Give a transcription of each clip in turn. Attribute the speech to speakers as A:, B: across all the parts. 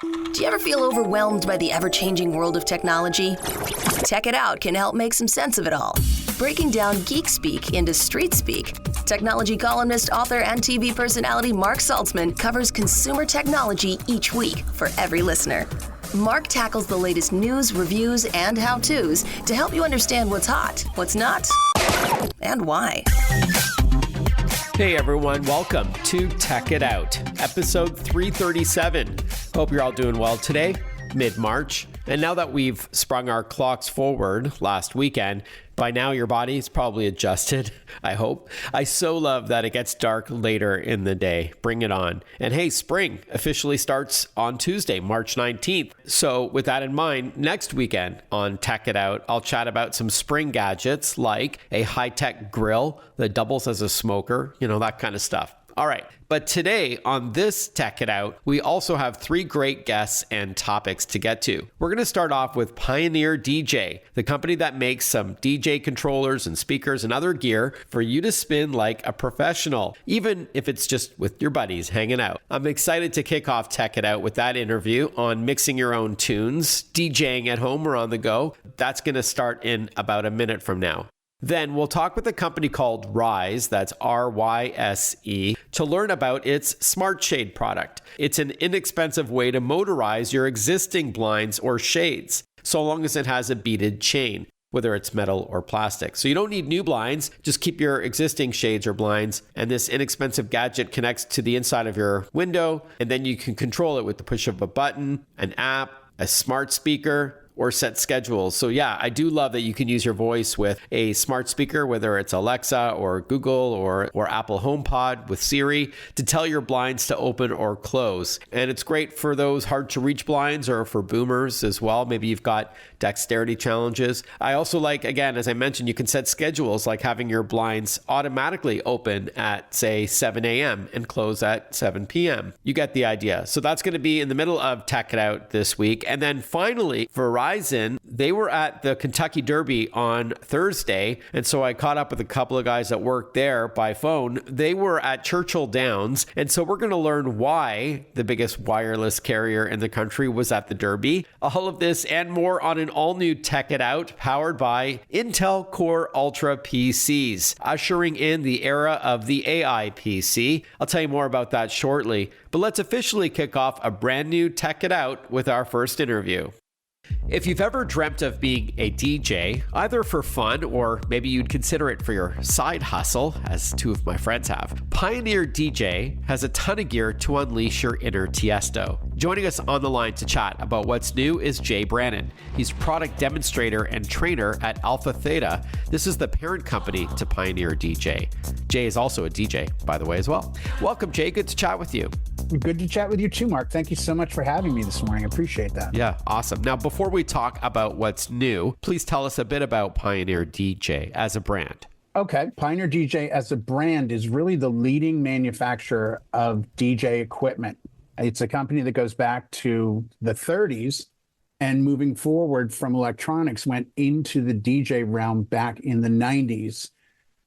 A: Do you ever feel overwhelmed by the ever-changing world of technology? Tech It Out can help make some sense of it all. Breaking down geek speak into street speak, technology columnist, author, and TV personality Mark Saltzman covers consumer technology each week for every listener. Mark tackles the latest news, reviews, and how-tos to help you understand what's hot, what's not, and why.
B: Hey everyone, welcome to Tech It Out, episode 337. Hope you're all doing well today, mid-March. And now that we've sprung our clocks forward last weekend, by now your body's probably adjusted, I hope. I so love that it gets dark later in the day. Bring it on. And hey, spring officially starts on Tuesday, March 19th. So with that in mind, next weekend on Tech It Out, I'll chat about some spring gadgets like a high-tech grill that doubles as a smoker, that kind of stuff. All right, but today on this Tech It Out, we also have three great guests and topics to get to. We're going to start off with Pioneer DJ, the company that makes some DJ controllers and speakers and other gear for you to spin like a professional, even if it's just with your buddies hanging out. I'm excited to kick off Tech It Out with that interview on mixing your own tunes, DJing at home or on the go. That's going to start in about a minute from now. Then we'll talk with a company called RYSE, that's RYSE, to learn about its SmartShade product. It's an inexpensive way to motorize your existing blinds or shades, so long as it has a beaded chain, whether it's metal or plastic. So you don't need new blinds, just keep your existing shades or blinds, and this inexpensive gadget connects to the inside of your window, and then you can control it with the push of a button, an app, a smart speaker, or set schedules. So yeah, I do love that you can use your voice with a smart speaker, whether it's Alexa or Google or Apple HomePod with Siri, to tell your blinds to open or close. And it's great for those hard to reach blinds or for boomers as well. Maybe you've got dexterity challenges. I also like, again, as I mentioned, you can set schedules like having your blinds automatically open at, say, 7 a.m. and close at 7 p.m. You get the idea. So that's going to be in the middle of Tech It Out this week. And then finally, Verizon, they were at the Kentucky Derby on Thursday. And so I caught up with a couple of guys that work there by phone. They were at Churchill Downs. And so we're going to learn why the biggest wireless carrier in the country was at the Derby. All of this and more on an all-new Tech It Out powered by Intel Core Ultra PCs, ushering in the era of the AI PC. I'll tell you more about that shortly. But let's officially kick off a brand new Tech It Out with our first interview. If you've ever dreamt of being a DJ, either for fun or maybe you'd consider it for your side hustle, as two of my friends have, Pioneer DJ has a ton of gear to unleash your inner Tiesto. Joining us on the line to chat about what's new is Jay Brannan. He's product demonstrator and trainer at AlphaTheta. This is the parent company to Pioneer DJ. Jay is also a DJ, by the way, as well. Welcome, Jay. Good to chat with you.
C: Good to chat with you too, Mark. Thank you so much for having me this morning. I appreciate that.
B: Yeah, awesome. Now, before we talk about what's new, please tell us a bit about Pioneer DJ as a brand.
C: Okay. Pioneer DJ as a brand is really the leading manufacturer of DJ equipment. It's a company that goes back to the 30s and moving forward from electronics went into the DJ realm back in the 90s.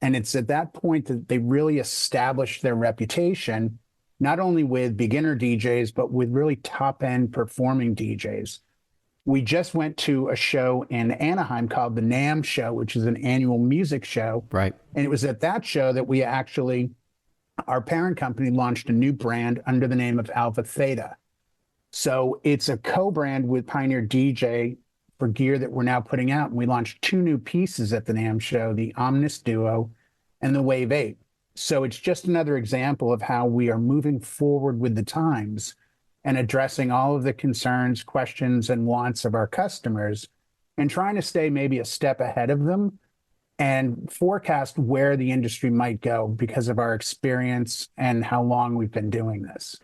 C: And it's at that point that they really established their reputation, not only with beginner DJs, but with really top-end performing DJs. We just went to a show in Anaheim called the NAMM Show, which is an annual music show.
B: Right.
C: And it was at that show that we actually, our parent company launched a new brand under the name of AlphaTheta. So it's a co-brand with Pioneer DJ for gear that we're now putting out. And we launched two new pieces at the NAMM Show, the Omnis Duo and the Wave 8. So it's just another example of how we are moving forward with the times and addressing all of the concerns, questions, and wants of our customers and trying to stay maybe a step ahead of them and forecast where the industry might go because of our experience and how long we've been doing this.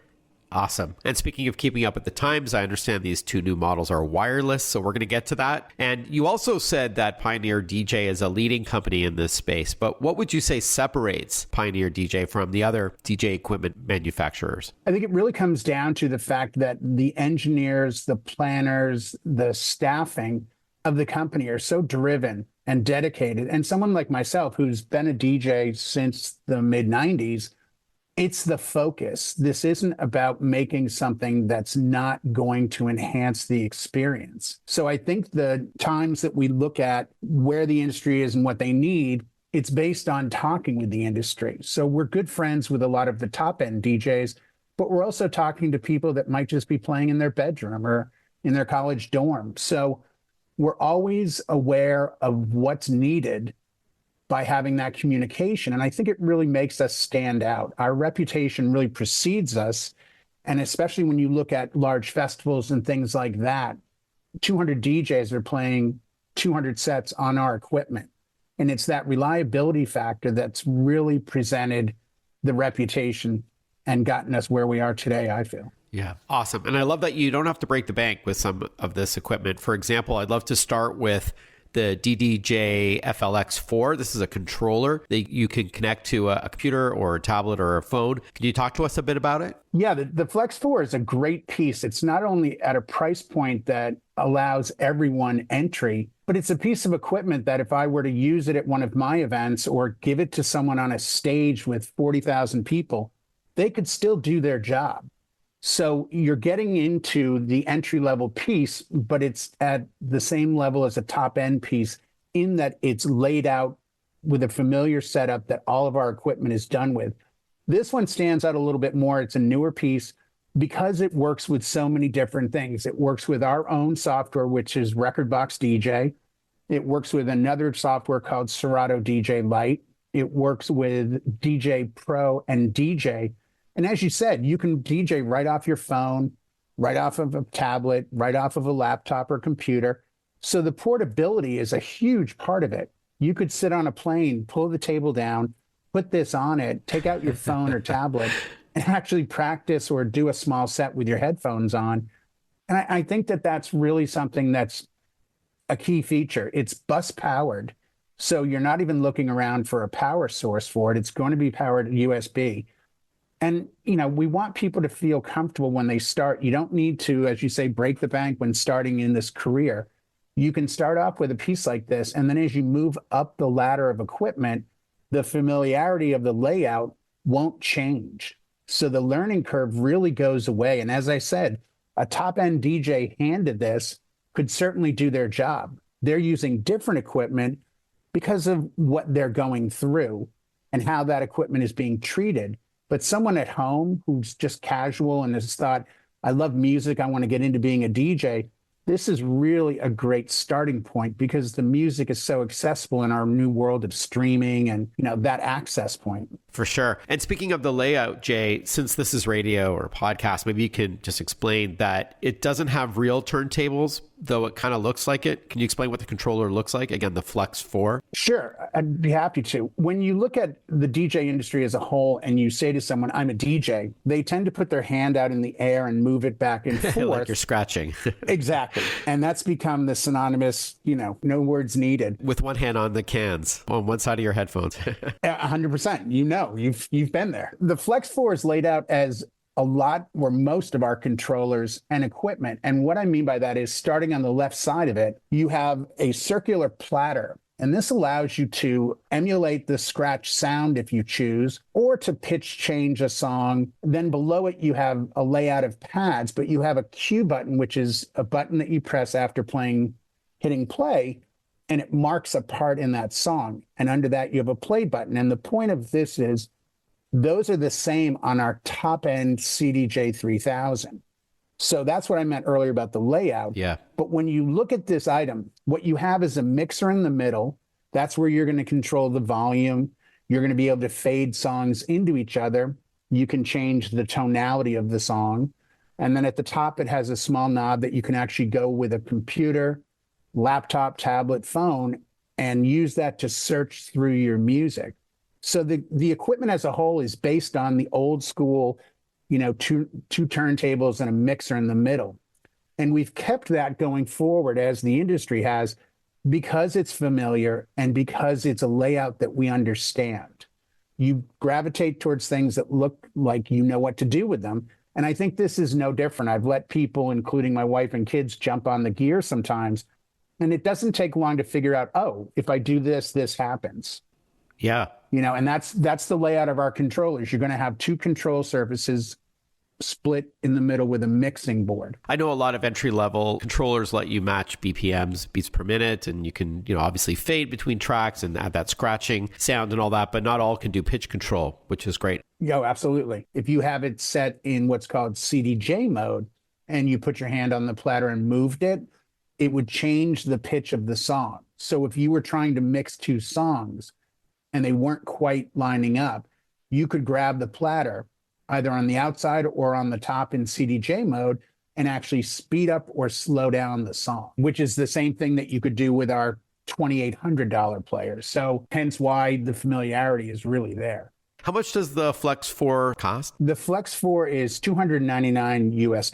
B: Awesome. And speaking of keeping up with the times, I understand these two new models are wireless, so we're going to get to that. And you also said that Pioneer DJ is a leading company in this space, but what would you say separates Pioneer DJ from the other DJ equipment manufacturers?
C: I think it really comes down to the fact that the engineers, the planners, the staffing of the company are so driven and dedicated. And someone like myself, who's been a DJ since the mid-90s, It's the focus. This isn't about making something that's not going to enhance the experience. So I think the times that we look at where the industry is and what they need, it's based on talking with the industry. So we're good friends with a lot of the top end DJs, but we're also talking to people that might just be playing in their bedroom or in their college dorm. So we're always aware of what's needed by having that communication. And I think it really makes us stand out. Our reputation really precedes us. And especially when you look at large festivals and things like that, 200 DJs are playing 200 sets on our equipment. And it's that reliability factor that's really presented the reputation and gotten us where we are today, I feel.
B: Yeah, awesome. And I love that you don't have to break the bank with some of this equipment. For example, I'd love to start with the DDJ FLX4. This is a controller that you can connect to a computer or a tablet or a phone. Can you talk to us a bit about it?
C: Yeah, the Flex 4 is a great piece. It's not only at a price point that allows everyone entry, but it's a piece of equipment that if I were to use it at one of my events or give it to someone on a stage with 40,000 people, they could still do their job. So you're getting into the entry-level piece, but it's at the same level as a top-end piece in that it's laid out with a familiar setup that all of our equipment is done with. This one stands out a little bit more. It's a newer piece because it works with so many different things. It works with our own software, which is Rekordbox DJ. It works with another software called Serato DJ Lite. It works with DJ Pro and DJ. And as you said, you can DJ right off your phone, right off of a tablet, right off of a laptop or computer. So the portability is a huge part of it. You could sit on a plane, pull the table down, put this on it, take out your phone or tablet, and actually practice or do a small set with your headphones on. And I think that that's really something that's a key feature. It's bus powered. So you're not even looking around for a power source for it. It's going to be powered USB. And, you know, we want people to feel comfortable when they start. You don't need to, as you say, break the bank when starting in this career. You can start off with a piece like this. And then as you move up the ladder of equipment, the familiarity of the layout won't change. So the learning curve really goes away. And as I said, a top-end DJ handed this could certainly do their job. They're using different equipment because of what they're going through and how that equipment is being treated. But someone at home who's just casual and has thought, I love music, I want to get into being a DJ, this is really a great starting point because the music is so accessible in our new world of streaming and, you know, that access point.
B: For sure. And speaking of the layout, Jay, since this is radio or podcast, maybe you can just explain that it doesn't have real turntables, though it kind of looks like it. Can you explain what the controller looks like? Again, the Flex 4.
C: Sure, I'd be happy to. When you look at the DJ industry as a whole and you say to someone, I'm a DJ, they tend to put their hand out in the air and move it back and forth.
B: Like you're scratching.
C: Exactly. And that's become the synonymous, you know, no words needed.
B: With one hand on the cans on one side of your headphones.
C: 100%. You know, you've been there. The Flex 4 is laid out as a lot or most of our controllers and equipment. And what I mean by that is starting on the left side of it, you have a circular platter. And this allows you to emulate the scratch sound if you choose, or to pitch change a song. Then below it, you have a layout of pads, but you have a cue button, which is a button that you press after hitting play, and it marks a part in that song. And under that, you have a play button. And the point of this is those are the same on our top-end CDJ 3000. So that's what I meant earlier about the layout.
B: Yeah.
C: But when you look at this item, what you have is a mixer in the middle. That's where you're going to control the volume. You're going to be able to fade songs into each other. You can change the tonality of the song. And then at the top, it has a small knob that you can actually go with a computer, laptop, tablet, phone, and use that to search through your music. So the equipment as a whole is based on the old school, you know, two turntables and a mixer in the middle. And we've kept that going forward as the industry has, because it's familiar and because it's a layout that we understand. You gravitate towards things that look like you know what to do with them. And I think this is no different. I've let people, including my wife and kids, jump on the gear sometimes. And it doesn't take long to figure out, oh, if I do this, this happens.
B: Yeah.
C: And that's the layout of our controllers. You're going to have two control surfaces split in the middle with a mixing board.
B: I know a lot of entry-level controllers let you match BPMs, beats per minute, and you can, obviously fade between tracks and add that scratching sound and all that, but not all can do pitch control, which is great.
C: Absolutely. If you have it set in what's called CDJ mode and you put your hand on the platter and moved it, it would change the pitch of the song. So if you were trying to mix two songs and they weren't quite lining up, you could grab the platter either on the outside or on the top in CDJ mode and actually speed up or slow down the song, which is the same thing that you could do with our $2,800 players. So hence why the familiarity is really there.
B: How much does the Flex 4 cost?
C: The Flex 4 is $299 US.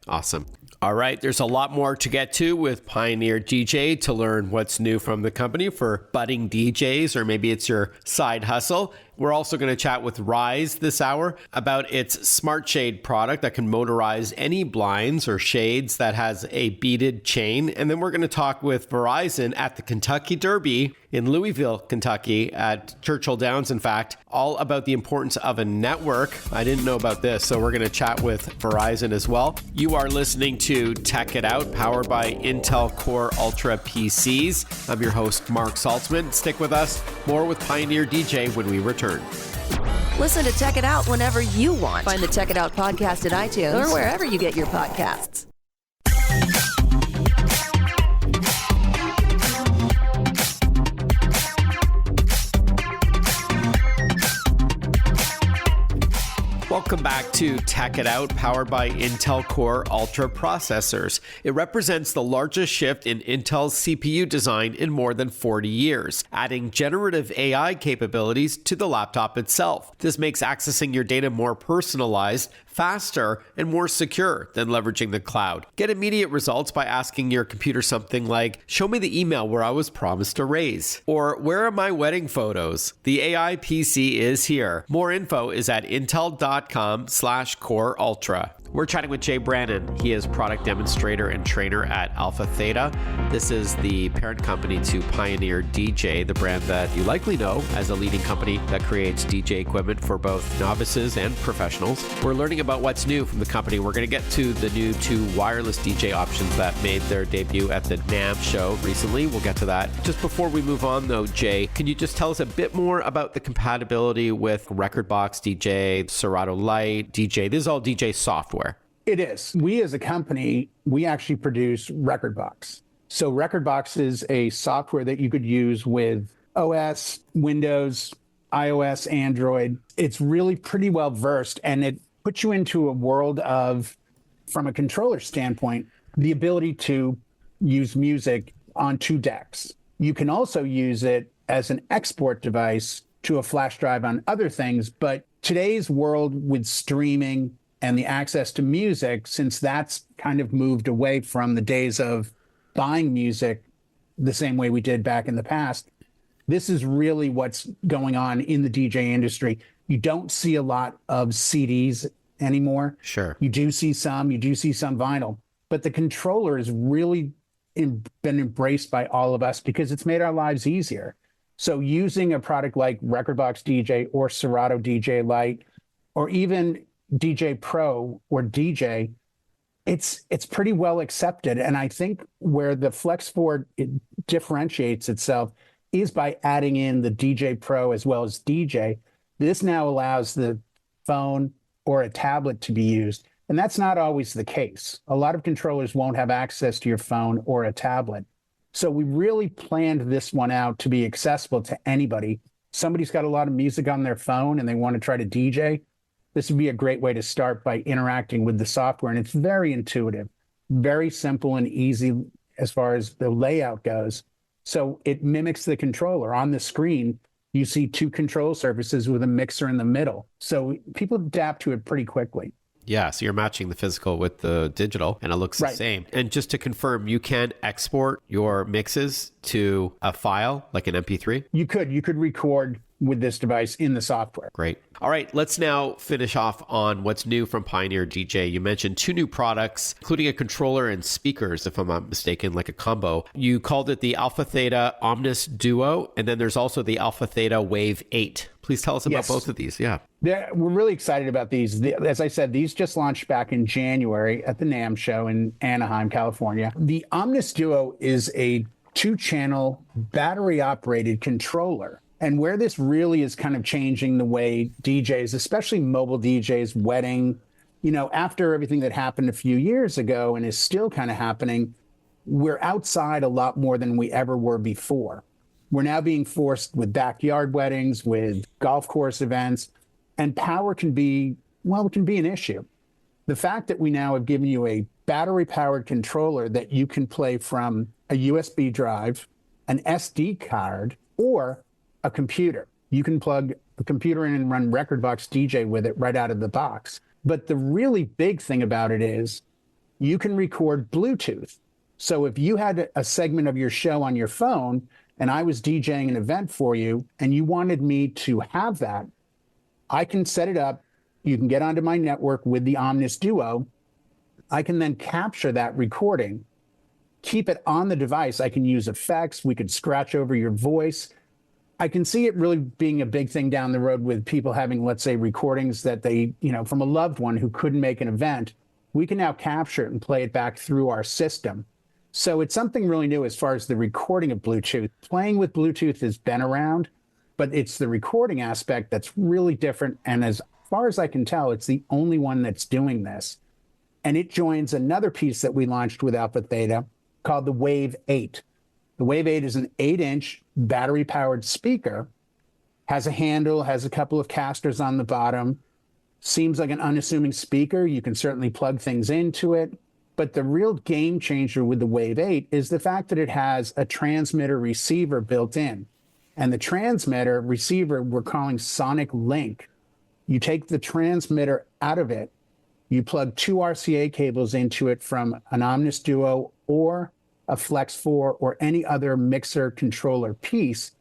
B: Awesome. All right, there's a lot more to get to with Pioneer DJ to learn what's new from the company for budding DJs, or maybe it's your side hustle. We're also going to chat with RYSE this hour about its SmartShade product that can motorize any blinds or shades that has a beaded chain. And then we're going to talk with Verizon at the Kentucky Derby in Louisville, Kentucky, at Churchill Downs, in fact, all about the importance of a network. I didn't know about this, so we're going to chat with Verizon as well. You are listening to Tech It Out, powered by Intel Core Ultra PCs. I'm your host, Mark Saltzman. Stick with us. More with Pioneer DJ when we return.
A: Listen to Tech It Out whenever you want. Find the Tech It Out podcast at iTunes or wherever you get your podcasts.
B: Welcome back to Tech It Out, powered by Intel Core Ultra processors. It represents the largest shift in Intel's CPU design in more than 40 years, adding generative AI capabilities to the laptop itself. This makes accessing your data more personalized, faster, and more secure than leveraging the cloud. Get immediate results by asking your computer something like, show me the email where I was promised a raise, or where are my wedding photos? The AI PC is here. More info is at intel.com/Core Ultra. We're chatting with Jay Brannan. He is product demonstrator and trainer at AlphaTheta. This is the parent company to Pioneer DJ, the brand that you likely know as a leading company that creates DJ equipment for both novices and professionals. We're learning about what's new from the company. We're going to get to the new two wireless DJ options that made their debut at the NAMM show recently. We'll get to that. Just before we move on though, Jay, can you just tell us a bit more about the compatibility with Rekordbox DJ, Serato Lite, DJ? This is all DJ software.
C: It is. We as a company, we actually produce Rekordbox. So Rekordbox is a software that you could use with OS, Windows, iOS, Android. It's really pretty well versed, and it puts you into a world of, from a controller standpoint, the ability to use music on two decks. You can also use it as an export device to a flash drive on other things, but today's world with streaming and the access to music, since that's kind of moved away from the days of buying music the same way we did back in the past, this is really what's going on in the DJ industry. You don't see a lot of CDs anymore.
B: Sure.
C: You do see some vinyl, but the controller has really been embraced by all of us because it's made our lives easier. So using a product like Rekordbox DJ or Serato DJ Lite, or even DJ Pro or DJ, it's pretty well accepted. And I think where the Flex 4 differentiates itself is by adding in the DJ Pro as well as DJ. This now allows the phone or a tablet to be used. And that's not always the case. A lot of controllers won't have access to your phone or a tablet. So we really planned this one out to be accessible to anybody. Somebody's got a lot of music on their phone and they want to try to DJ. This would be a great way to start by interacting with the software. And it's very intuitive, very simple and easy as far as the layout goes. So it mimics the controller. On the screen, you see two control surfaces with a mixer in the middle. So people adapt to it pretty quickly.
B: Yeah, so you're matching the physical with the digital, and it looks the same. And just to confirm, you can export your mixes to a file, like an MP3?
C: You could record with this device in the software.
B: Great. All right, let's now finish off on what's new from Pioneer DJ. You mentioned 2 new products, including a controller and speakers, if I'm not mistaken, like a combo. You called it the AlphaTheta Omnis Duo, and then there's also the AlphaTheta Wave 8. Please tell us about both of these. Yeah.
C: We're really excited about these. As I said, these just launched back in January at the NAMM show in Anaheim, California. The Omnis Duo is a 2-channel battery-operated controller. And where this really is kind of changing the way DJs, especially mobile DJs, wedding, after everything that happened a few years ago and is still kind of happening, we're outside a lot more than we ever were before. We're now being forced with backyard weddings, with golf course events, and power can be an issue. The fact that we now have given you a battery-powered controller that you can play from a USB drive, an SD card, or a computer. You can plug the computer in and run Rekordbox DJ with it right out of the box. But the really big thing about it is you can record Bluetooth. So if you had a segment of your show on your phone and I was DJing an event for you and you wanted me to have that, I can set it up. You can get onto my network with the Omnis Duo. I can then capture that recording, keep it on the device. I can use effects. We could scratch over your voice. I can see it really being a big thing down the road with people having, let's say, recordings that they, from a loved one who couldn't make an event. We can now capture it and play it back through our system. So it's something really new as far as the recording of Bluetooth. Playing with Bluetooth has been around, but it's the recording aspect that's really different. And as far as I can tell, it's the only one that's doing this. And it joins another piece that we launched with AlphaTheta called the Wave 8. The Wave 8 is an 8-inch battery-powered speaker, has a handle, has a couple of casters on the bottom, seems like an unassuming speaker. You can certainly plug things into it. But the real game changer with the Wave 8 is the fact that it has a transmitter receiver built in. And the transmitter receiver we're calling Sonic Link. You take the transmitter out of it, you plug 2 RCA cables into it from an Omnis Duo or a Flex 4 or any other mixer controller piece,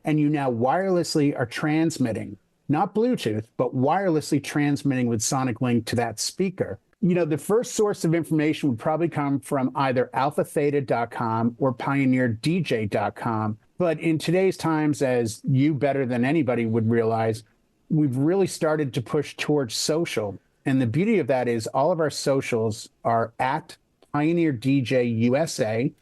C: and you now wirelessly are transmitting, not Bluetooth, but wirelessly transmitting with Sonic Link to that speaker. The first source of information would probably come from either alphatheta.com or pioneerdj.com. But in today's times, as you better than anybody would realize, we've really started to push towards social. And the beauty of that is all of our socials are at Pioneer DJ USA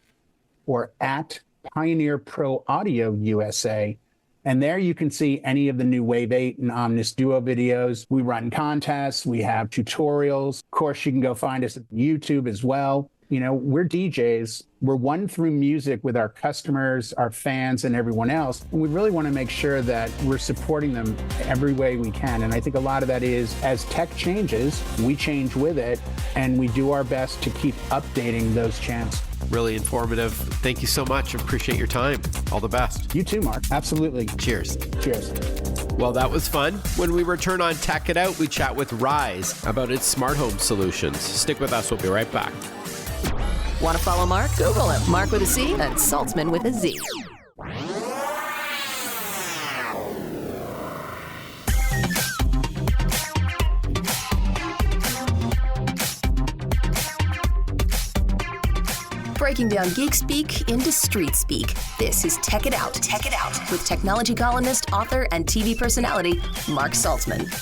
C: or at Pioneer Pro Audio USA. And there you can see any of the new Wave 8 and Omnis Duo videos. We run contests. We have tutorials. Of course, you can go find us at YouTube as well. We're DJs. We're one through music with our customers, our fans, and everyone else. And we really want to make sure that we're supporting them every way we can. And I think a lot of that is as tech changes, we change with it, and we do our best to keep updating those channels.
B: Really informative. Thank you so much. Appreciate your time. All the best.
C: You too, Mark. Absolutely.
B: Cheers.
C: Cheers.
B: Well, that was fun. When we return on Tech It Out, we chat with RYSE about its smart home solutions. Stick with us. We'll be right back.
A: Want to follow Mark? Google him. Mark with a C and Saltzman with a Z. Breaking down geek speak into street speak. This is Tech It Out. Tech It Out with technology columnist, author, and TV personality Mark Saltzman.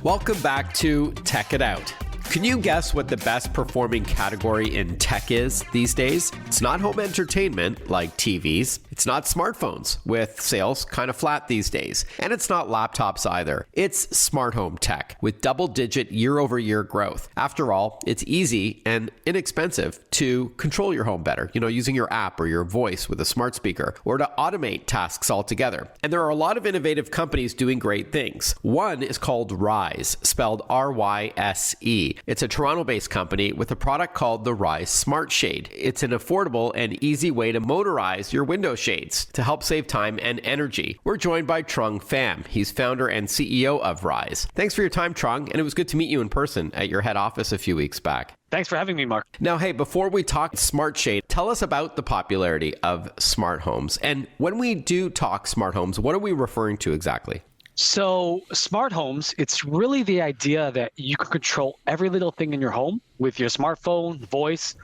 B: Welcome back to Tech It Out. Can you guess what the best performing category in tech is these days? It's not home entertainment like TVs. It's not smartphones, with sales kind of flat these days. And it's not laptops either. It's smart home tech with double-digit year-over-year growth. After all, it's easy and inexpensive to control your home better, using your app or your voice with a smart speaker, or to automate tasks altogether. And there are a lot of innovative companies doing great things. One is called RYSE, spelled RYSE. It's a Toronto-based company with a product called the RYSE SmartShade. It's an affordable and easy way to motorize your window shades to help save time and energy. We're joined by Trung Pham. He's founder and CEO of RYSE. Thanks for your time, Trung, and it was good to meet you in person at your head office a few weeks back.
D: Thanks for having me, Mark.
B: Now, hey, before we talk SmartShade, tell us about the popularity of smart homes. And when we do talk smart homes, what are we referring to exactly?
D: So smart homes, it's really the idea that you can control every little thing in your home with your smartphone, voice,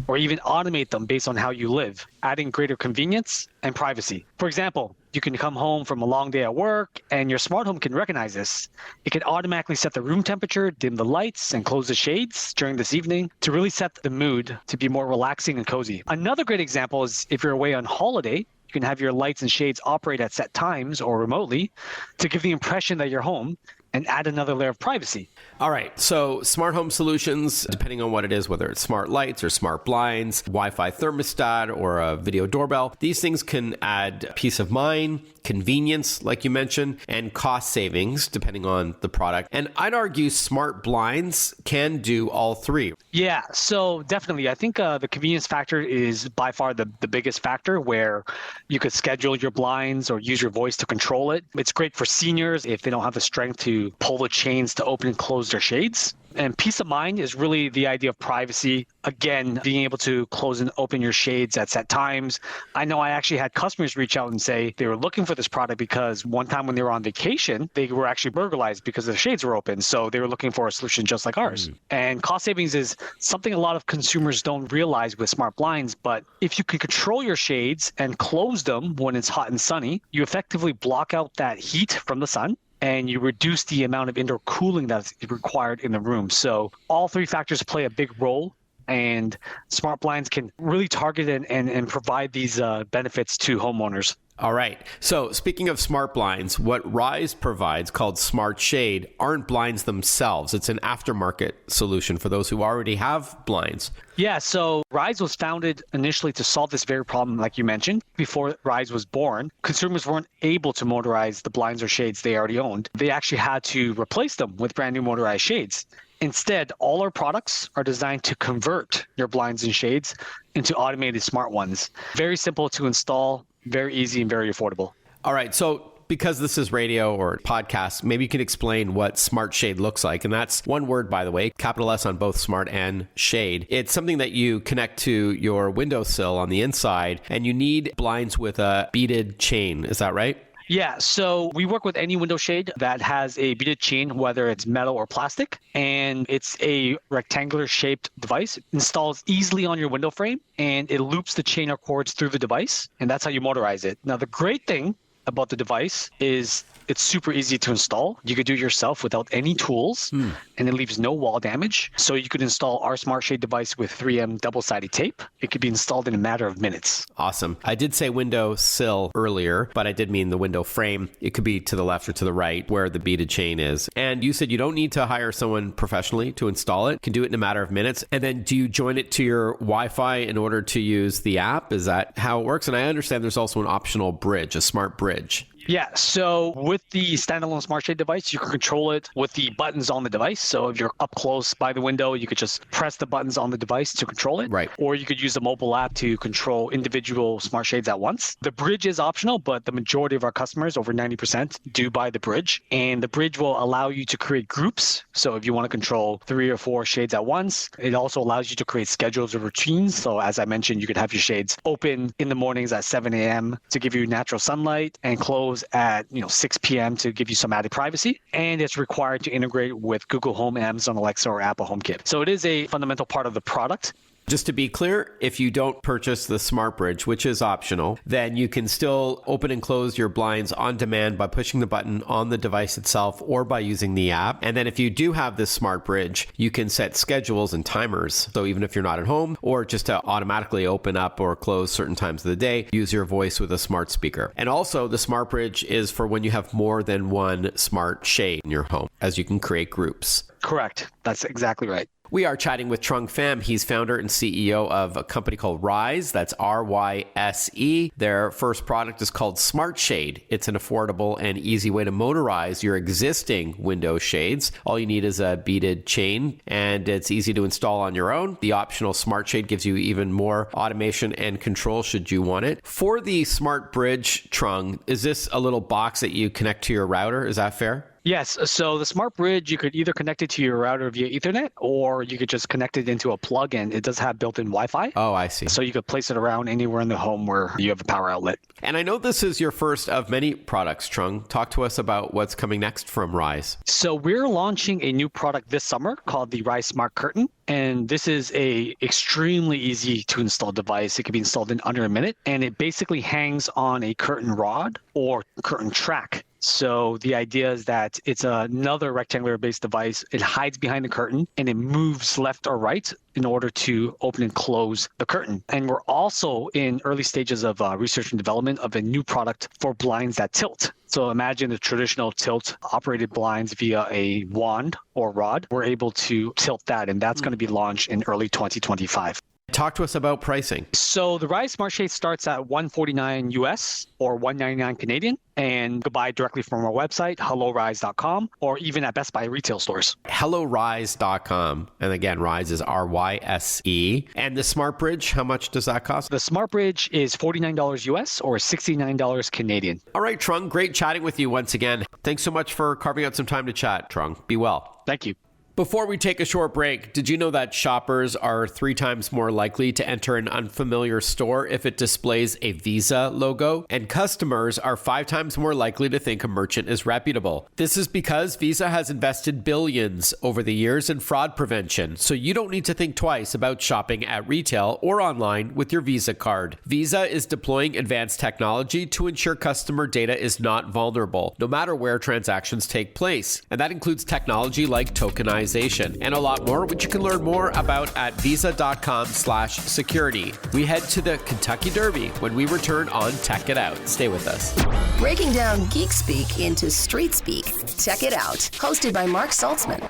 D: or even automate them based on how you live, adding greater convenience and privacy. For example, you can come home from a long day at work and your smart home can recognize this. It can automatically set the room temperature, dim the lights, and close the shades during this evening to really set the mood to be more relaxing and cozy. Another great example is if you're away on holiday, you can have your lights and shades operate at set times or remotely to give the impression that you're home and add another layer of privacy.
B: All right. So smart home solutions, depending on what it is, whether it's smart lights or smart blinds, Wi-Fi thermostat, or a video doorbell, these things can add peace of mind, convenience, like you mentioned, and cost savings, depending on the product. And I'd argue smart blinds can do all three.
D: Yeah, so definitely. I think the convenience factor is by far the biggest factor, where you could schedule your blinds or use your voice to control it. It's great for seniors if they don't have the strength to pull the chains to open and close their shades. And peace of mind is really the idea of privacy. Again, being able to close and open your shades at set times. I know I actually had customers reach out and say they were looking for this product because one time when they were on vacation, they were actually burglarized because the shades were open. So they were looking for a solution just like ours. And cost savings is something a lot of consumers don't realize with smart blinds. But if you can control your shades and close them when it's hot and sunny, you effectively block out that heat from the sun, and you reduce the amount of indoor cooling that's required in the room. So all three factors play a big role, and smart blinds can really target and provide these benefits to homeowners.
B: All right. So speaking of smart blinds, what RYSE provides, called SmartShade, aren't blinds themselves. It's an aftermarket solution for those who already have blinds.
D: Yeah, so RYSE was founded initially to solve this very problem, like you mentioned. Before RYSE was born, consumers weren't able to motorize the blinds or shades they already owned. They actually had to replace them with brand new motorized shades. Instead, all our products are designed to convert your blinds and shades into automated smart ones. Very simple to install, very easy and very affordable.
B: All right. So because this is radio or podcast, maybe you can explain what SmartShade looks like. And that's one word, by the way, capital S on both smart and shade. It's something that you connect to your windowsill on the inside, and you need blinds with a beaded chain. Is that right?
D: Yeah, so we work with any window shade that has a beaded chain, whether it's metal or plastic, and it's a rectangular shaped device. It installs easily on your window frame, and it loops the chain or cords through the device, and that's how you motorize it. Now, the great thing about the device is it's super easy to install. You could do it yourself without any tools, and it leaves no wall damage. So you could install our SmartShade device with 3M double-sided tape. It could be installed in a matter of minutes.
B: Awesome. I did say window sill earlier, but I did mean the window frame. It could be to the left or to the right where the beaded chain is. And you said you don't need to hire someone professionally to install it. You can do it in a matter of minutes. And then do you join it to your Wi-Fi in order to use the app? Is that how it works? And I understand there's also an optional bridge, a smart bridge.
D: Yeah, so with the standalone SmartShade device, you can control it with the buttons on the device. So if you're up close by the window, you could just press the buttons on the device to control it.
B: Right.
D: Or you could use the mobile app to control individual smart shades at once. The bridge is optional, but the majority of our customers, over 90%, do buy the bridge. And the bridge will allow you to create groups. So if you want to control 3 or 4 shades at once, it also allows you to create schedules or routines. So as I mentioned, you could have your shades open in the mornings at 7 a.m. to give you natural sunlight and close at 6 p.m. to give you some added privacy. And it's required to integrate with Google Home, Amazon Alexa, or Apple HomeKit. So it is a fundamental part of the product.
B: Just to be clear, if you don't purchase the Smart Bridge, which is optional, then you can still open and close your blinds on demand by pushing the button on the device itself or by using the app. And then if you do have this Smart Bridge, you can set schedules and timers. So even if you're not at home, or just to automatically open up or close certain times of the day, use your voice with a smart speaker. And also the Smart Bridge is for when you have more than one smart shade in your home, as you can create groups.
D: Correct. That's exactly right.
B: We are chatting with Trung Pham. He's founder and CEO of a company called RYSE. That's RYSE. Their first product is called SmartShade. It's an affordable and easy way to motorize your existing window shades. All you need is a beaded chain, and it's easy to install on your own. The optional SmartShade gives you even more automation and control should you want it. For the Smart Bridge, Trung, is this a little box that you connect to your router? Is that fair?
D: Yes. So the Smart Bridge, you could either connect it to your router via Ethernet, or you could just connect it into a plug-in. It does have built-in Wi-Fi.
B: Oh, I see.
D: So you could place it around anywhere in the home where you have a power outlet.
B: And I know this is your first of many products, Trung. Talk to us about what's coming next from RYSE.
D: So we're launching a new product this summer called the RYSE Smart Curtain. And this is a extremely easy to install device. It can be installed in under a minute, and it basically hangs on a curtain rod or curtain track. So the idea is that it's another rectangular-based device. It hides behind the curtain, and it moves left or right in order to open and close the curtain. And we're also in early stages of research and development of a new product for blinds that tilt. So imagine the traditional tilt-operated blinds via a wand or rod. We're able to tilt that, and that's going to be launched in early 2025.
B: Talk to us about pricing.
D: So the RYSE SmartShade starts at $149 US or $199 Canadian, and you can buy directly from our website, helloryse.com, or even at Best Buy retail stores.
B: helloryse.com. And again, RYSE is RYSE. And the Smart Bridge, how much does that cost?
D: The Smart Bridge is $49 US or $69 Canadian.
B: All right, Trung, great chatting with you once again. Thanks so much for carving out some time to chat, Trung. Be well.
D: Thank you.
B: Before we take a short break, did you know that shoppers are 3 times more likely to enter an unfamiliar store if it displays a Visa logo? And customers are 5 times more likely to think a merchant is reputable. This is because Visa has invested billions over the years in fraud prevention, so you don't need to think twice about shopping at retail or online with your Visa card. Visa is deploying advanced technology to ensure customer data is not vulnerable, no matter where transactions take place. And that includes technology like tokenization and a lot more, which you can learn more about at visa.com/security. We head to the Kentucky Derby when we return on Tech It Out. Stay with us.
A: Breaking down geek speak into street speak. Tech It Out, hosted by Mark Saltzman.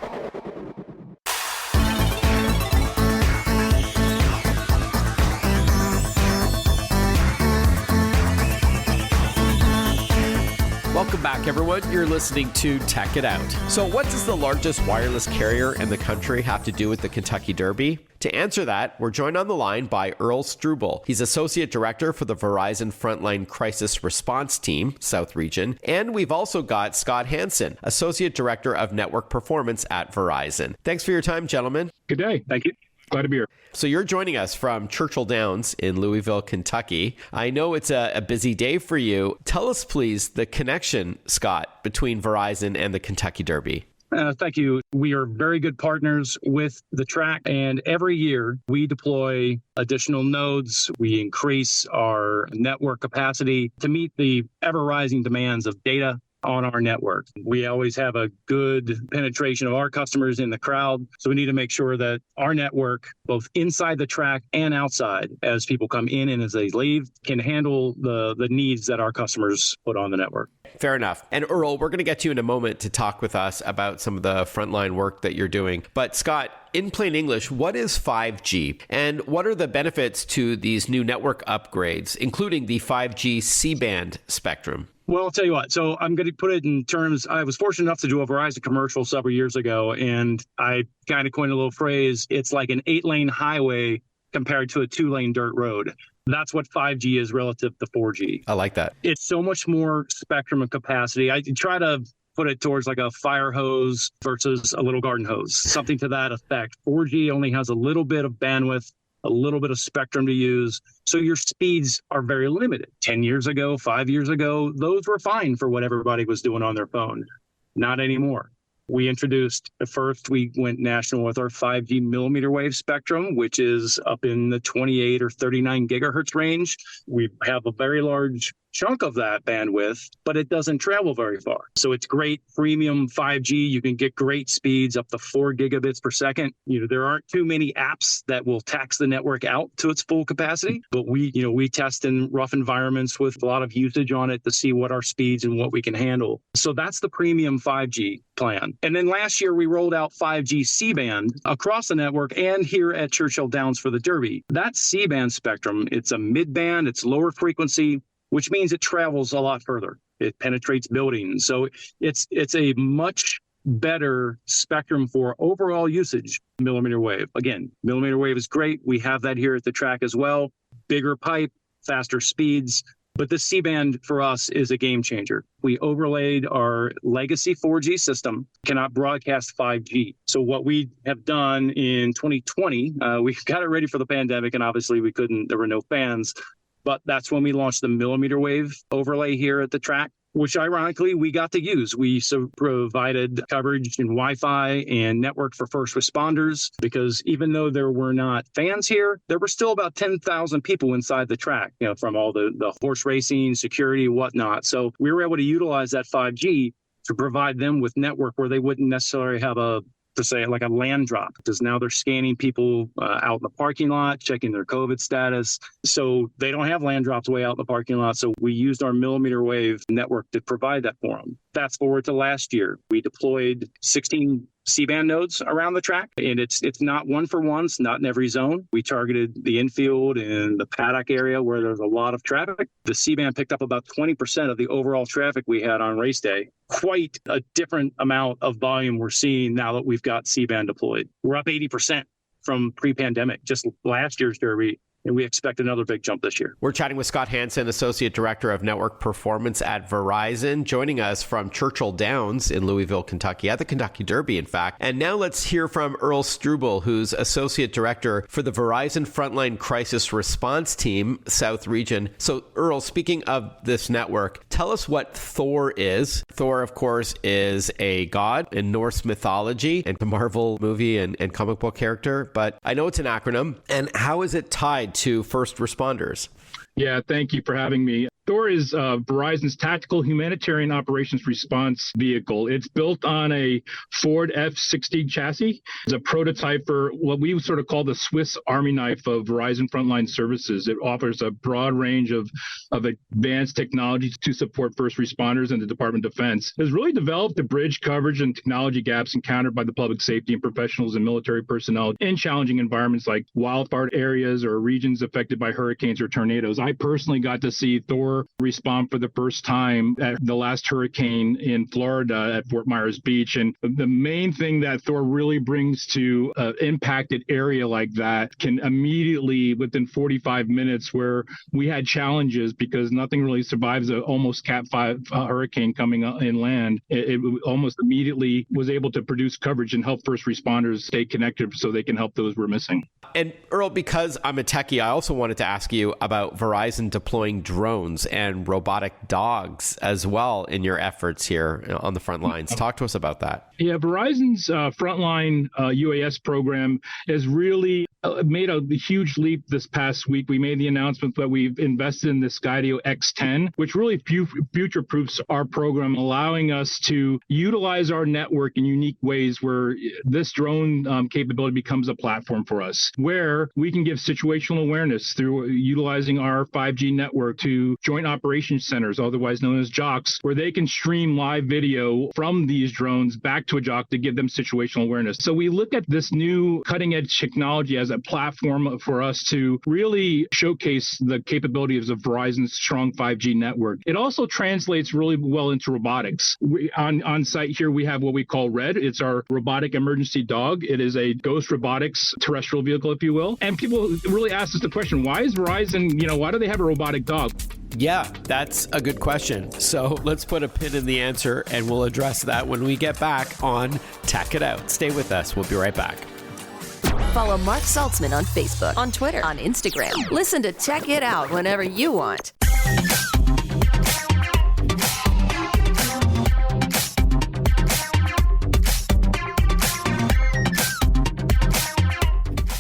B: Welcome back, everyone. You're listening to Tech It Out. So what does the largest wireless carrier in the country have to do with the Kentucky Derby? To answer that, we're joined on the line by Earl Struble. He's Associate Director for the Verizon Frontline Crisis Response Team, South Region. And we've also got Scott Hansen, Associate Director of Network Performance at Verizon. Thanks for your time, gentlemen.
E: Good day. Thank you. Glad to be here.
B: So you're joining us from Churchill Downs in Louisville, Kentucky. I know it's a busy day for you. Tell us, please, the connection, Scott, between Verizon and the Kentucky Derby.
E: Thank you. We are very good partners with the track, and every year we deploy additional nodes. We increase our network capacity to meet the ever-rising demands of data on our network. We always have a good penetration of our customers in the crowd, so we need to make sure that our network, both inside the track and outside, as people come in and as they leave, can handle the needs that our customers put on the network.
B: Fair enough. And Earl, we're going to get you in a moment to talk with us about some of the frontline work that you're doing. But Scott, in plain English, what is 5G? And what are the benefits to these new network upgrades, including the 5G C-band spectrum?
E: Well, I'll tell you what. So I'm going to put it in terms, I was fortunate enough to do a Verizon commercial several years ago, and I kind of coined a little phrase. It's like an 8-lane highway compared to a 2-lane dirt road. That's what 5G is relative to 4G.
B: I like that.
E: It's so much more spectrum and capacity. I try to put it towards like a fire hose versus a little garden hose, something to that effect. 4G only has a little bit of bandwidth, a little bit of spectrum to use. So your speeds are very limited. 10 years ago, 5 years ago, those were fine for what everybody was doing on their phone. Not anymore. We introduced, first we went national with our 5G millimeter wave spectrum, which is up in the 28 or 39 gigahertz range. We have a very large chunk of that bandwidth, but it doesn't travel very far. So it's great premium 5G. You can get great speeds up to 4 gigabits per second. There aren't too many apps that will tax the network out to its full capacity, but we test in rough environments with a lot of usage on it to see what our speeds and what we can handle. So that's the premium 5G. plan. And then last year, we rolled out 5G C-band across the network and here at Churchill Downs for the Derby. That C-band spectrum, it's a mid-band, it's lower frequency, which means it travels a lot further. It penetrates buildings. So it's a much better spectrum for overall usage. Millimeter wave. Again, millimeter wave is great. We have that here at the track as well. Bigger pipe, faster speeds. But the C-band for us is a game changer. We overlaid our legacy 4G system, cannot broadcast 5G. So what we have done in 2020, we got it ready for the pandemic, and obviously there were no fans. But that's when we launched the millimeter wave overlay here at the track, which ironically we got to use. We provided coverage in Wi-Fi and network for first responders, because even though there were not fans here, there were still about 10,000 people inside the track, from all the horse racing, security, whatnot. So we were able to utilize that 5G to provide them with network where they wouldn't necessarily have a land drop, because now they're scanning people out in the parking lot, checking their COVID status. So they don't have land drops way out in the parking lot. So we used our millimeter wave network to provide that for them. Fast forward to last year, we deployed 16 C-band nodes around the track, and it's not one for one, it's not in every zone. We targeted the infield and the paddock area where there's a lot of traffic. The C-band picked up about 20% of the overall traffic we had on race day. Quite a different amount of volume we're seeing now that we've got C-band deployed. We're up 80% from pre-pandemic, just last year's Derby. And we expect another big jump this year.
B: We're chatting with Scott Hansen, Associate Director of Network Performance at Verizon, joining us from Churchill Downs in Louisville, Kentucky, at the Kentucky Derby, in fact. And now let's hear from Earl Struble, who's Associate Director for the Verizon Frontline Crisis Response Team, South Region. So, Earl, speaking of this network, tell us what Thor is. Thor, of course, is a god in Norse mythology and a Marvel movie and comic book character, but I know it's an acronym. And how is it tied to first responders?
F: Yeah, thank you for having me. Thor is Verizon's tactical humanitarian operations response vehicle. It's built on a Ford F-60 chassis. It's a prototype for what we sort of call the Swiss Army knife of Verizon frontline services. It offers a broad range of advanced technologies to support first responders and the Department of Defense. It's really developed to bridge coverage and technology gaps encountered by the public safety and professionals and military personnel in challenging environments like wildfire areas or regions affected by hurricanes or tornadoes. I personally got to see Thor respond for the first time at the last hurricane in Florida at Fort Myers Beach. And the main thing that Thor really brings to an impacted area like that can immediately, within 45 minutes, where we had challenges because nothing really survives an almost Cat 5 hurricane coming inland, it almost immediately was able to produce coverage and help first responders stay connected so they can help those we're missing.
B: And Earl, because I'm a techie, I also wanted to ask you about Verizon deploying drones and robotic dogs as well in your efforts here on the front lines. Talk to us about that.
F: Yeah, Verizon's frontline UAS program has really made a huge leap this past week. We made the announcement that we've invested in the Skydio X10, which really future-proofs our program, allowing us to utilize our network in unique ways where this drone capability becomes a platform for us, where we can give situational awareness through utilizing our 5G network to joint operations centers, otherwise known as JOCs, where they can stream live video from these drones back to a JOC to give them situational awareness. So we look at this new cutting-edge technology as a platform for us to really showcase the capabilities of Verizon's strong 5G network. It also translates really well into robotics. On site here, we have what we call RED. It's our robotic emergency dog. It is a Ghost Robotics terrestrial vehicle, if you will. And people really ask us the question, why is Verizon, why do they have a robotic dog?
B: Yeah, that's a good question. So let's put a pin in the answer and we'll address that when we get back on Tech It Out. Stay with us. We'll be right back.
A: Follow Mark Saltzman on Facebook, on Twitter, on Instagram. Listen to Tech It Out whenever you want.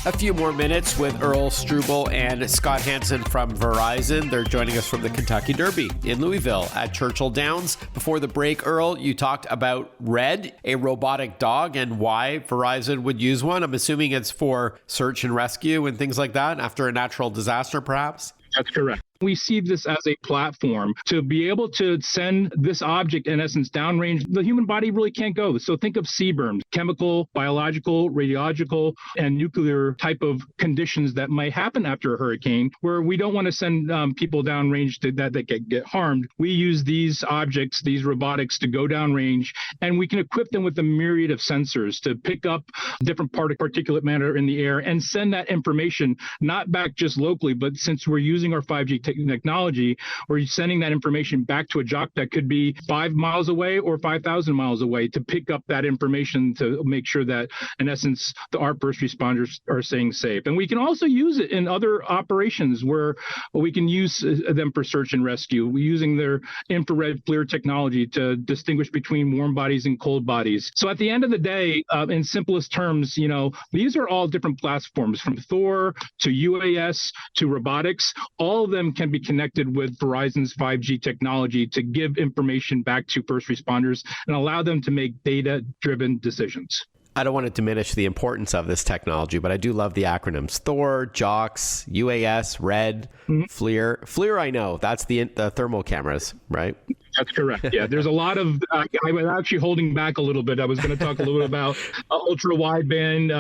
B: A few more minutes with Earl Struble and Scott Hansen from Verizon. They're joining us from the Kentucky Derby in Louisville at Churchill Downs. Before the break, Earl, you talked about RED, a robotic dog, and why Verizon would use one. I'm assuming it's for search and rescue and things like that after a natural disaster, perhaps?
F: That's correct. We see this as a platform to be able to send this object, in essence, downrange. The human body really can't go. So think of CBRNs, chemical, biological, radiological, and nuclear type of conditions that might happen after a hurricane, where we don't want to send people downrange that get harmed. We use these objects, these robotics, to go downrange, and we can equip them with a myriad of sensors to pick up different particulate matter in the air and send that information not back just locally, but since we're using our 5G technology, we're sending that information back to a jock that could be 5 miles away or 5,000 miles away to pick up that information to make sure that, in essence, our first responders are staying safe. And we can also use it in other operations where we can use them for search and rescue, using their infrared FLIR technology to distinguish between warm bodies and cold bodies. So at the end of the day, in simplest terms, these are all different platforms, from Thor to UAS to robotics. All of them can be connected with Verizon's 5G technology to give information back to first responders and allow them to make data-driven decisions.
B: I don't want to diminish the importance of this technology, but I do love the acronyms. Thor, JOCS, UAS, RED, FLIR. FLIR, I know. That's the thermal cameras, right?
F: That's correct. Yeah, there's a lot of, I was actually holding back a little bit. I was going to talk a little bit about ultra wideband,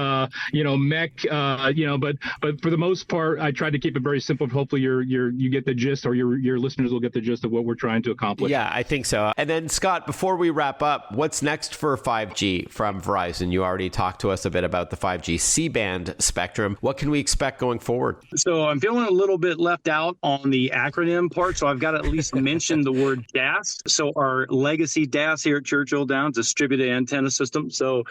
F: MEC, but for the most part, I tried to keep it very simple. Hopefully you get the gist, or your listeners will get the gist of what we're trying to accomplish.
B: Yeah, I think so. And then Scott, before we wrap up, what's next for 5G from Verizon? You already talked to us a bit about the 5G C-band spectrum. What can we expect going forward?
E: So I'm feeling a little bit left out on the acronym part, so I've got to at least mention the word DAS. So our legacy DAS here at Churchill Downs, distributed antenna system. So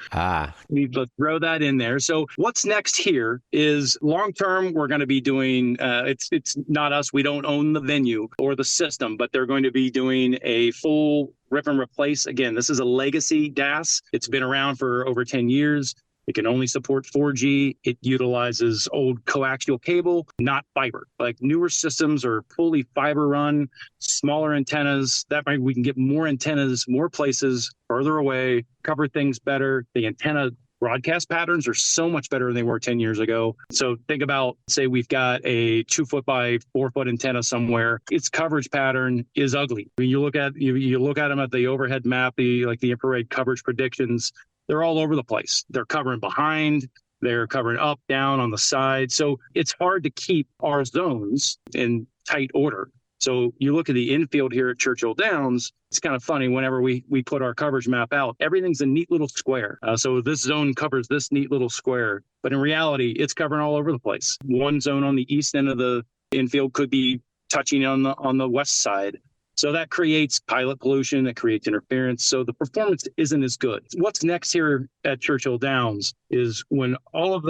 E: we throw that in there. So what's next here is long term, we're going to be doing, it's not us, we don't own the venue or the system, but they're going to be doing a full rip and replace. Again, this is a legacy DAS. It's been around for over 10 years. It can only support 4G. It utilizes old coaxial cable, not fiber. Like newer systems are fully fiber run, smaller antennas. That way we can get more antennas, more places, further away, cover things better. The antenna broadcast patterns are so much better than they were 10 years ago. So think about, say we've got a 2 foot by 4 foot antenna somewhere. Its coverage pattern is ugly. When you look at them at the overhead map, the infrared coverage predictions, they're all over the place. They're covering behind, they're covering up, down, on the side. So it's hard to keep our zones in tight order. So you look at the infield here at Churchill Downs, it's kind of funny whenever we put our coverage map out, everything's a neat little square. So this zone covers this neat little square, but in reality, it's covering all over the place. One zone on the east end of the infield could be touching on the west side. So that creates pilot pollution, that creates interference. So the performance isn't as good. What's next here at Churchill Downs is when all of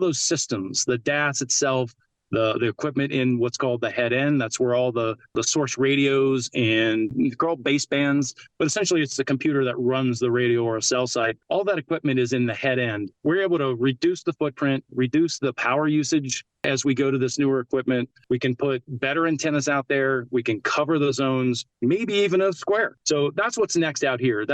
E: those systems, the DAS itself, the equipment in what's called the head end, that's where all the source radios and they're called basebands, but essentially it's the computer that runs the radio or a cell site. All that equipment is in the head end. We're able to reduce the footprint, reduce the power usage. As we go to this newer equipment, we can put better antennas out there. We can cover the zones, maybe even a square. So that's what's next out here.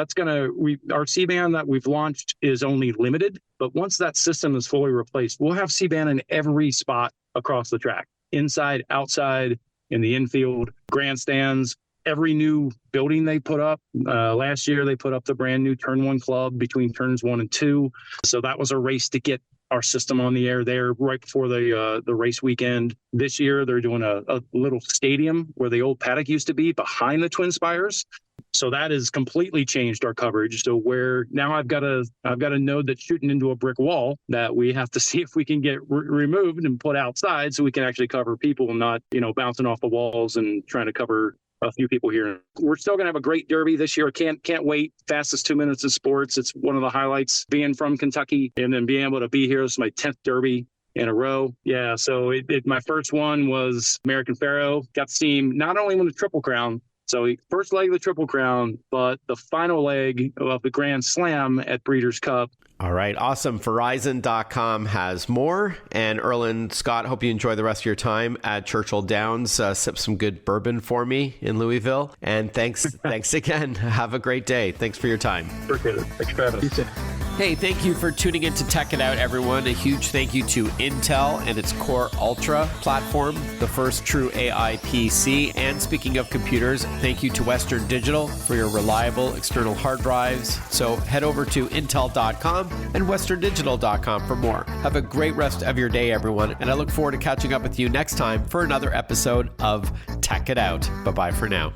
E: Our C-band that we've launched is only limited, but once that system is fully replaced, we'll have C-band in every spot across the track, inside, outside, in the infield, grandstands, every new building they put up. Last year, they put up the brand new Turn 1 Club between turns 1 and 2. So that was a race to get our system on the air there right before the race weekend. This year, they're doing a little stadium where the old paddock used to be behind the Twin Spires. So that has completely changed our coverage. So where now I've got a node that's shooting into a brick wall that we have to see if we can get removed and put outside so we can actually cover people and not, bouncing off the walls and trying to cover a few people here. We're still going to have a great Derby this year. Can't wait. Fastest 2 minutes in sports. It's one of the highlights, being from Kentucky and then being able to be here. It's my 10th Derby in a row. Yeah, so my first one was American Pharoah. Got to see him not only win the Triple Crown, so first leg of the Triple Crown, but the final leg of the Grand Slam at Breeders' Cup.
B: All right. Awesome. Verizon.com has more. And Earl and Scott, hope you enjoy the rest of your time at Churchill Downs. Sip some good bourbon for me in Louisville. And thanks again. Have a great day. Thanks for your time.
E: Appreciate it. Thanks for having us.
B: Hey, thank you for tuning in to Tech It Out, everyone. A huge thank you to Intel and its Core Ultra platform, the first true AI PC. And speaking of computers, thank you to Western Digital for your reliable external hard drives. So head over to intel.com and westerndigital.com for more. Have a great rest of your day, everyone. And I look forward to catching up with you next time for another episode of Tech It Out. Bye-bye for now.